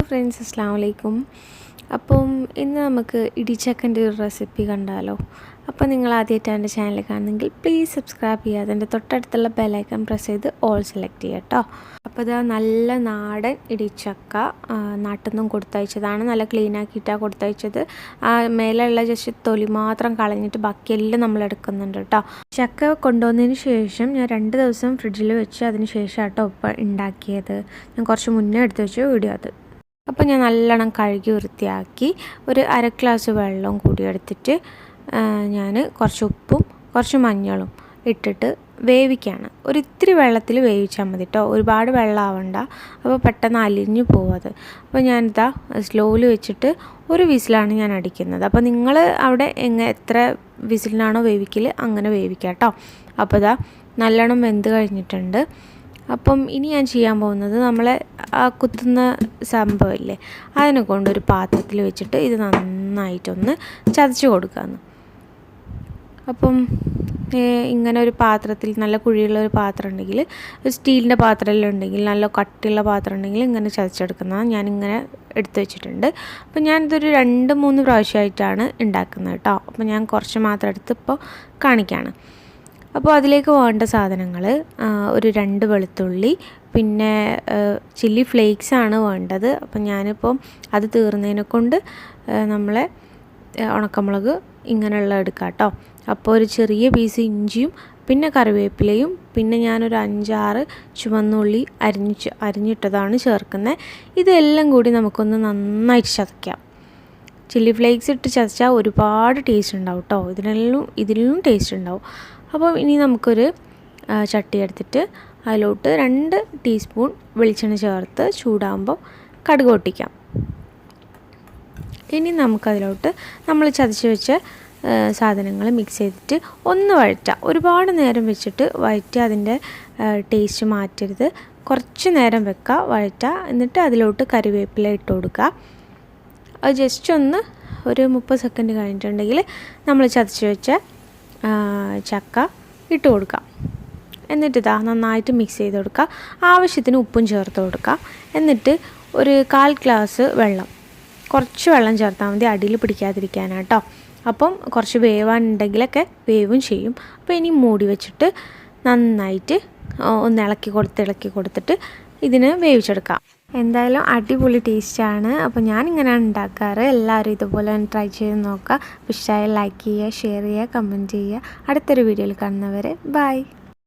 Friends, അസ്സലാമു അലൈക്കും. അപ്പം ഇന്ന് നമുക്ക് ഇടിച്ചക്കൻ്റെ ഒരു റെസിപ്പി കണ്ടാലോ. അപ്പോൾ നിങ്ങൾ ആദ്യമായിട്ടാണ് എൻ്റെ ചാനൽ കാണുന്നെങ്കിൽ പ്ലീസ് സബ്സ്ക്രൈബ് ചെയ്യുക. അതിൻ്റെ തൊട്ടടുത്തുള്ള ബെല്ലൈക്കൺ പ്രസ് ചെയ്ത് ഓൾ സെലക്ട് ചെയ്യുക കേട്ടോ. അപ്പോൾ ഇത് നല്ല നാടൻ ഇടിച്ചക്ക നാട്ടിൽ നിന്നും കൊടുത്തയച്ചതാണ്. നല്ല ക്ലീൻ ആക്കിയിട്ടാണ് കൊടുത്തയച്ചത്. മേലെയുള്ള ജസ്റ്റ് തൊലി മാത്രം കളഞ്ഞിട്ട് ബാക്കിയെല്ലാം നമ്മൾ എടുക്കുന്നുണ്ട് കേട്ടോ. ചക്ക കൊണ്ടുവന്നതിന് ശേഷം ഞാൻ 2 ദിവസം ഫ്രിഡ്ജിൽ വെച്ച് അതിന് ശേഷം കേട്ടോ ഇപ്പോൾ ഉണ്ടാക്കിയത്. ഞാൻ കുറച്ച് മുന്നേ എടുത്ത് വെച്ച വീഡിയോ അത്. അപ്പോൾ ഞാൻ നല്ലോണം കഴുകി വൃത്തിയാക്കി ഒരു 1/2 ഗ്ലാസ് വെള്ളം കൂടി എടുത്തിട്ട് ഞാൻ കുറച്ച് ഉപ്പും കുറച്ച് മഞ്ഞളും ഇട്ടിട്ട് വേവിക്കുകയാണ്. ഇത്തിരി വെള്ളത്തിൽ വേവിച്ചാൽ മതി കേട്ടോ, ഒരുപാട് വെള്ളം ആവണ്ട, അപ്പോൾ പെട്ടെന്ന് അലിഞ്ഞു പോവത്. അപ്പോൾ ഞാനിതാ സ്ലോയിൽ വെച്ചിട്ട് ഒരു വിസിലാണ് ഞാൻ അടിക്കുന്നത്. അപ്പോൾ നിങ്ങൾ അവിടെ എത്ര വിസിലിനാണോ വേവിക്കൽ അങ്ങനെ വേവിക്കുക കേട്ടോ. അപ്പോൾ ഇതാ നല്ലോണം വെന്ത് കഴിഞ്ഞിട്ടുണ്ട്. അപ്പം ഇനി ഞാൻ ചെയ്യാൻ പോകുന്നത് നമ്മളെ കുത്തുന്ന സംഭവമില്ലേ, അതിനെ കൊണ്ടൊരു പാത്രത്തിൽ വെച്ചിട്ട് ഇത് നന്നായിട്ടൊന്ന് ചതച്ച് കൊടുക്കാമെന്ന്. അപ്പം ഇങ്ങനെ ഒരു പാത്രത്തിൽ നല്ല കുഴിയുള്ള ഒരു പാത്രം ഉണ്ടെങ്കിൽ, ഒരു സ്റ്റീലിൻ്റെ പാത്രമെല്ലാം ഉണ്ടെങ്കിൽ, നല്ല കട്ടിയുള്ള പാത്രം ഉണ്ടെങ്കിൽ ഇങ്ങനെ ചതച്ചെടുക്കുന്നതാണ്. ഞാനിങ്ങനെ എടുത്തു വെച്ചിട്ടുണ്ട്. അപ്പം ഞാനിതൊരു 2-3 പ്രാവശ്യമായിട്ടാണ് ഉണ്ടാക്കുന്നത് കേട്ടോ. അപ്പം ഞാൻ കുറച്ച് മാത്രം എടുത്ത് ഇപ്പോൾ കാണിക്കുകയാണ്. അപ്പോൾ അതിലേക്ക് വേണ്ട സാധനങ്ങൾ ഒരു 2 വെളുത്തുള്ളി, പിന്നെ ചില്ലി ഫ്ലേക്സ് ആണ് വേണ്ടത്. അപ്പം ഞാനിപ്പം അത് തീർന്നതിനെ കൊണ്ട് നമ്മളെ ഉണക്കമുളക് ഇങ്ങനെയുള്ള എടുക്കാം കേട്ടോ. അപ്പോൾ ഒരു ചെറിയ പീസ് ഇഞ്ചിയും പിന്നെ കറിവേപ്പിലയും പിന്നെ ഞാനൊരു 5-6 ചുവന്നുള്ളി അരിഞ്ഞിട്ടതാണ് ചേർക്കുന്നത്. ഇതെല്ലാം കൂടി നമുക്കൊന്ന് നന്നായിട്ട് ചതയ്ക്കാം. ചില്ലി ഫ്ലേക്സ് ഇട്ട് ചതച്ചാൽ ഒരുപാട് ടേസ്റ്റ് ഉണ്ടാവും കേട്ടോ. ഇതിലും ടേസ്റ്റ് ഉണ്ടാവും. അപ്പോൾ ഇനി നമുക്കൊരു ചട്ടി എടുത്തിട്ട് അതിലോട്ട് 2 ടീസ്പൂൺ വെളിച്ചെണ്ണ ചേർത്ത് ചൂടാകുമ്പോൾ കടുക് പൊട്ടിക്കാം. ഇനി നമുക്കതിലോട്ട് നമ്മൾ ചതച്ച് വെച്ച സാധനങ്ങൾ മിക്സ് ചെയ്തിട്ട് ഒന്ന് വഴറ്റാം. ഒരുപാട് നേരം വെച്ചിട്ട് വഴറ്റി അതിൻ്റെ ടേസ്റ്റ് മാറ്റരുത്. കുറച്ച് നേരം വെക്കുക, വഴറ്റുക. എന്നിട്ട് അതിലോട്ട് കറിവേപ്പില ഇട്ട് കൊടുക്കുക. അത് ജസ്റ്റ് ഒന്ന് ഒരു 30 സെക്കൻഡ് കഴിഞ്ഞിട്ടുണ്ടെങ്കിൽ നമ്മൾ ചതച്ച് വെച്ച ചക്ക ഇട്ട് കൊടുക്കാം. എന്നിട്ട് ഇതാ നന്നായിട്ട് മിക്സ് ചെയ്ത് കൊടുക്കുക. ആവശ്യത്തിന് ഉപ്പും ചേർത്ത് കൊടുക്കുക. എന്നിട്ട് ഒരു 1/4 ഗ്ലാസ് വെള്ളം, കുറച്ച് വെള്ളം ചേർത്താൽ മതി, അടിയിൽ പിടിക്കാതിരിക്കാനാട്ടോ. അപ്പം കുറച്ച് വേവാനുണ്ടെങ്കിലൊക്കെ വേവും ചെയ്യും. അപ്പോൾ ഇനി മൂടി വെച്ചിട്ട് നന്നായിട്ട് ഒന്ന് ഇളക്കി കൊടുത്തിട്ട് ഇതിന് വേവിച്ചെടുക്കാം. എന്തായാലും അടിപൊളി ടേസ്റ്റാണ്. അപ്പോൾ ഞാനിങ്ങനെയാണ് ഉണ്ടാക്കാറ്. എല്ലാവരും ഇതുപോലെ ട്രൈ ചെയ്ത് നോക്കുക. ഇഷ്ടമായ ലൈക്ക് ചെയ്യുക, ഷെയർ ചെയ്യുക, കമൻറ്റ് ചെയ്യുക. അടുത്തൊരു വീഡിയോയിൽ കാണുന്നവരെ ബൈ.